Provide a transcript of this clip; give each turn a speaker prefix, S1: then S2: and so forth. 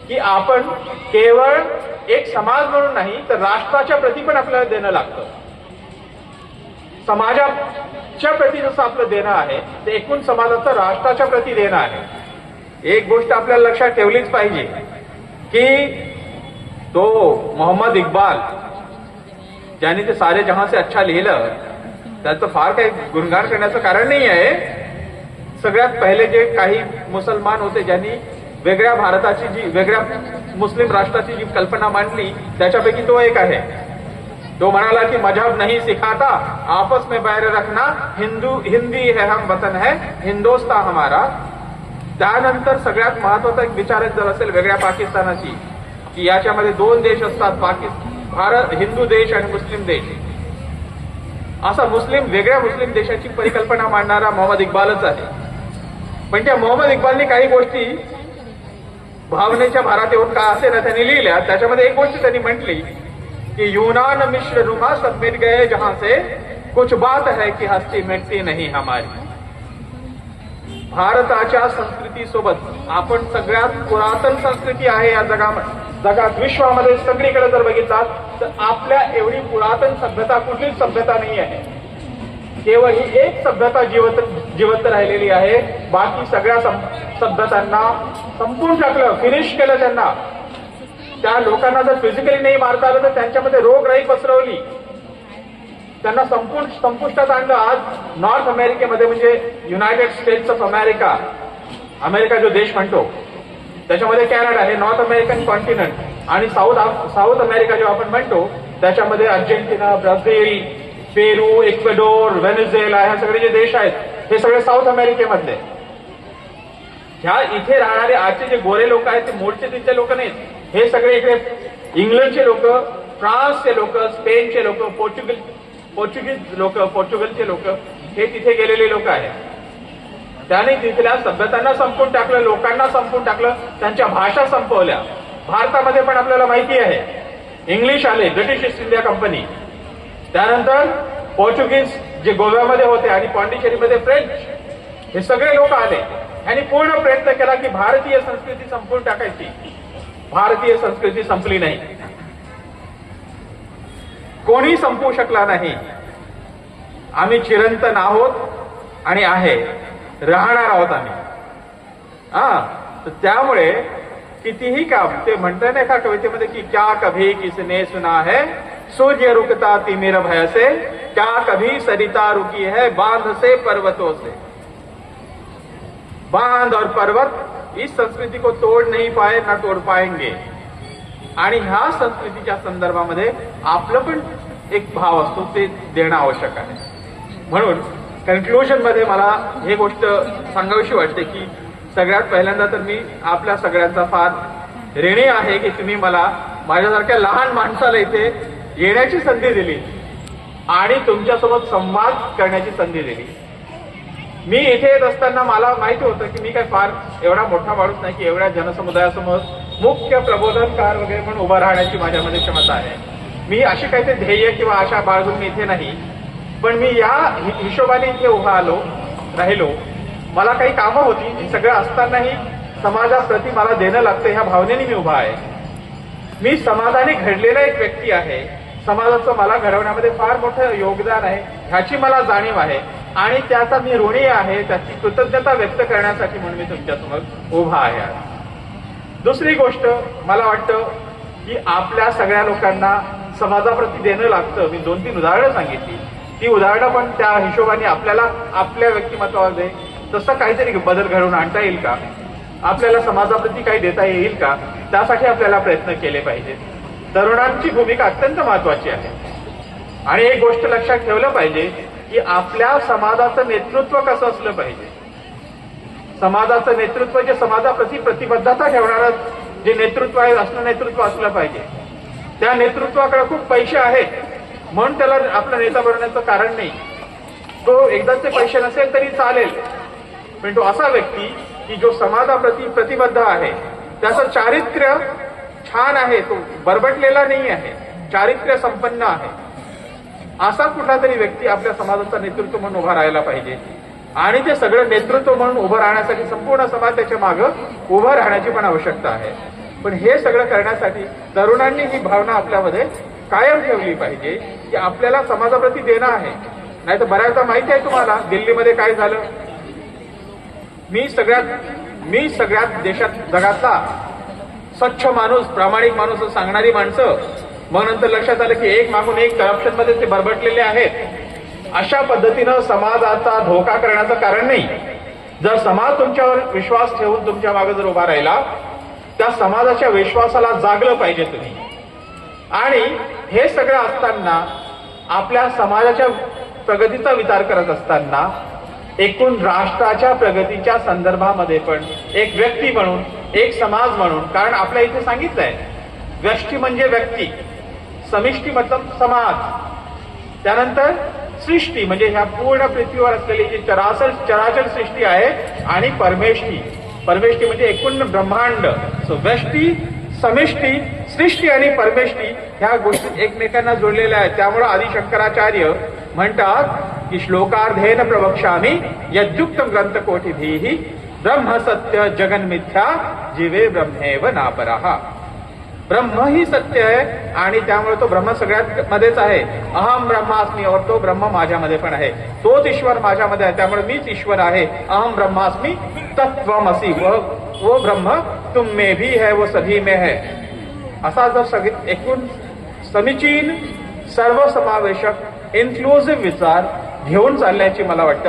S1: की आपण केवळ एक समाज म्हणून नाही तर राष्ट्राच्या प्रती पण आपल्याला देणं लागतं. समाजाच्या प्रती जसं आपलं देणं आहे ते एकूण समाजाचं राष्ट्राच्या प्रती देणं आहे. एक गोष्ट आपल्याला लक्षात ठेवलीच पाहिजे की तो मोहम्मद इक्बाल ज्यांनी ते सारे जहां से अच्छा लिहिलं त्याचं फार काही गुणगान करण्याचं कारण नाही आहे. सगळ्यात पहिले जे काही मुसलमान होते ज्यांनी वेगळ्या भारताची जी वेगळ्या मुस्लिम राष्ट्राची जी कल्पना मांडली त्याच्यापैकी तो एक आहे. तो म्हणाला की मजहब नहीं सिखाता आपस में बैर रखना, हिंदी है हम वतन है हिंदुस्तान हमारा. त्यानंतर सगळ्यात महत्वाचा एक विचारक जर असेल वेगळ्या पाकिस्तानाची की याच्यामध्ये दोन देश असतात, भारत हिंदू देश आणि मुस्लिम देश, असा वेगळ्या मुस्लिम देशाची परिकल्पना मांडणारा मोहम्मद इक्बालच आहे. पण त्या मोहम्मद इक्बालने काही गोष्टी भावनेच्या भारात येऊन का असे ना त्यांनी लिहिल्या. त्याच्यामध्ये एक गोष्ट त्यांनी म्हटली कि यूनान मिश्र रुमा सब मिल गए जहां से कुछ बात है कि हस्ती मिटती नहीं हमारी. भारताच्या संस्कृतीसोबत आपण सगळ्यात पुरातन संस्कृती आहे या जगात विश्वामध्ये सगळीकडे जर बघितलात तर आपल्या एवढी पुरातन सभ्यता कुठलीच सभ्यता नाही आहे. केवळ ही एक सभ्यता जिवंत राहिलेली आहे. बाकी सगळ्या सभ्यतांना संपून टाकलं, फिनिश केलं. त्यांना त्या लोकांना जर फिजिकली नाही मारता आलं तर त्यांच्यामध्ये रोगराई पसरवली, त्यांना संपुष्टात आणलं. आज नॉर्थ अमेरिकेमध्ये म्हणजे United states of America, America जो देश म्हणतो त्याच्यामध्ये कॅनडा हे नॉर्थ अमेरिकन कॉन्टिनेंट आणि साऊथ अमेरिका जो आपण म्हणतो त्याच्यामध्ये अर्जेंटिना, ब्राझील, पेरू, इक्वेडोर, व्हेनेझुएला ह्या सगळे जे देश आहेत हे सगळे साऊथ अमेरिकेमधले. ह्या इथे राहणारे आजचे जे गोरे लोक आहेत ते मूळचे तिथले लोक नाहीत. हे सगळे इकडे इंग्लंडचे लोक, फ्रान्सचे लोक, स्पेनचे लोक, पोर्चुगीज लोक, पोर्चुगलचे लोक हे तिथे गेलेले लोक आहेत. त्याने तिथल्या सभ्यतांना संपवून टाकलं, लोकांना संपवून टाकलं, त्यांच्या भाषा संपवल्या. भारतामध्ये पण आपल्याला माहिती आहे इंग्लिश आले, ब्रिटिश ईस्ट इंडिया कंपनी, त्यानंतर पोर्चुगीज जे गोव्यामध्ये होते आणि पॉंडिचेरीमध्ये फ्रेंच, हे सगळे लोक आले. यांनी पूर्ण प्रयत्न केला की भारतीय संस्कृती संपवून टाकायची. भारतीय संस्कृती संपली नाही, कोणी संपवू शकला नाही. आम्ही चिरंतन आहोत आणि आहे, राहणार आहोत आम्ही. तर त्यामुळे कितीही काम ते म्हणतात ना एका कवितेमध्ये की क्या कभी किसने सुना है सूर्य रुकता तिमिर भय से, क्या कभी सरिता रुकी है बांध से पर्वतों से. बांध और पर्वत इस संस्कृती को तोड़ नहीं पाए ना तोड़ पाएंगे. आणि ह्या संस्कृतीच्या संदर्भामध्ये आपलं पण एक भाव असतो ते देणं आवश्यक आहे. म्हणून कन्क्लुजन मध्ये मला हे गोष्ट सांगावीशी वाटते की सगळ्यात पहिल्यांदा तर मी आपल्या सगळ्यांचा फार ऋणी आहे की तुम्ही मला माझ्यासारख्या लहान माणसाला इथे येण्याची संधी दिली आणि तुमच्यासोबत संवाद करण्याची संधी दिली. मी इथे येत असताना मला माहिती होतं की मी काय फार एवढा मोठा माणूस नाही की एवढ्या जनसमुदायासमोर मुख्य प्रबोधनकार वगैरे म्हणून उभा राहण्याची माझ्यामध्ये क्षमता आहे. मी अशी काहीतरी ध्येय किंवा आशा बाळगून मी इथे नाही, पण मी या हिशोबाने इथे उभा राहिलो. मला काही कामं होती, ही सगळं असतानाही समाजाप्रती मला देणं लागतं ह्या भावनेने मी उभा आहे. मी समाजाने घडलेला एक व्यक्ती आहे, समाजाचं मला घडवण्यामध्ये फार मोठं योगदान आहे ह्याची मला जाणीव आहे आणि त्याचा मी ऋणी आहे. त्याची कृतज्ञता व्यक्त करण्यासाठी म्हणून मी तुमच्यासमोर उभा आहे. दुसरी गोष्ट मला वाटतं की आपल्या सगळ्या लोकांना समाजाप्रती देणं लागतं. मी 2-3 उदाहरणं सांगितली, ती उदाहरणं पण त्या हिशोबाने आपल्याला आपल्या व्यक्तिमत्वामध्ये तसं काहीतरी बदल घडवून आणता येईल का, आपल्याला समाजाप्रती काही देता येईल का, त्यासाठी आपल्याला प्रयत्न केले पाहिजेत. तरुणांची भूमिका अत्यंत महत्वाची आहे आणि एक गोष्ट लक्षात ठेवलं पाहिजे की आपल्या समाजाचं नेतृत्व कसं असलं पाहिजे. समाजाचं नेतृत्व जे समाजाप्रती प्रतिबद्धता ठेवणारं जे नेतृत्व आहे असं नेतृत्व असलं पाहिजे. त्या नेतृत्वाकडे खूप पैसे आहेत म्हणून त्याला आपला नेता बनवण्याचं कारण नाही. तो एकदाचे पैसे नसेल तरी चालेल, पण तो असा व्यक्ती की जो समाजाप्रती प्रतिबद्ध आहे, त्याचं चारित्र्य छान आहे, तो बरबटलेला नाही आहे, चारित्र्य संपन्न आहे, असा कुठला तरी व्यक्ती आपल्या समाजाचा नेतृत्व म्हणून उभा राहायला पाहिजे. आणि ते सगळं नेतृत्व म्हणून उभं राहण्यासाठी संपूर्ण समाज त्याच्या मागं उभं राहण्याची पण आवश्यकता आहे. पण हे सगळं करण्यासाठी तरुणांनी ही भावना आपल्यामध्ये कायम ठेवली पाहिजे की आपल्याला समाजाप्रती देणं आहे. नाही तर बऱ्याचदा माहिती आहे तुम्हाला दिल्लीमध्ये काय झालं. मी सगळ्यात देशात जगातला स्वच्छ माणूस, प्रामाणिक माणूस असं सांगणारी माणसं, मग नंतर लक्षात आलं की एक मागून एक करप्शन मध्ये ते बरबटलेले आहेत. अशा पद्धतीनं समाजाचा धोका करण्याचं कारण नाही. जर समाज तुमच्यावर विश्वास ठेवून तुमच्या मागे जर उभा राहिला, त्या समाजाच्या विश्वासाला जागलं पाहिजे तुम्ही. आणि हे सगळं असताना आपल्या समाजाच्या प्रगतीचा विचार करत असताना एकूण राष्ट्राच्या प्रगतीच्या संदर्भामध्ये पण एक व्यक्ती म्हणून, एक समाज म्हणून, कारण आपल्या इथे सांगितलंय व्यष्टी म्हणजे व्यक्ती, समिष्टी मतलब समाज, त्यानंतर सृष्टी म्हणजे ह्या पूर्ण पृथ्वीवर असलेली जी चराचर सृष्टी आहे, आणि परमेष्टी म्हणजे एकूण ब्रह्मांड. सो व्यष्टी, समिष्टी, सृष्टी आणि परमेष्टी ह्या गोष्टी एकमेकांना जोडलेल्या आहेत. त्यामुळे आदिशंकराचार्य म्हणतात की श्लोकार्धेन प्रवक्ष्यामि यद्युक्तम ग्रंथकोटिभिः ब्रह्म सत्य जगन्मिथ्या जीवे ब्रह्मेव नापरः. ब्रह्म ही सत्य आहे आणि त्यामुळे तो ब्रह्म सगळ्यात मध्येच आहे. अहम ब्रह्मास्मी, और तो ब्रह्म माझ्यामध्ये पण आहे. तोच ईश्वर माझ्यामध्ये आहे, त्यामुळे मीच ईश्वर आहे. अहम ब्रह्मास्मी तत्त्वमसि, वो ब्रह्म तुम में भी है, वो सभी में है. असा जर सगळे एकूण समीचीन, सर्वसमावेशक, इन्क्लुसिव्ह विचार घेऊन चालण्याची मला वाटतं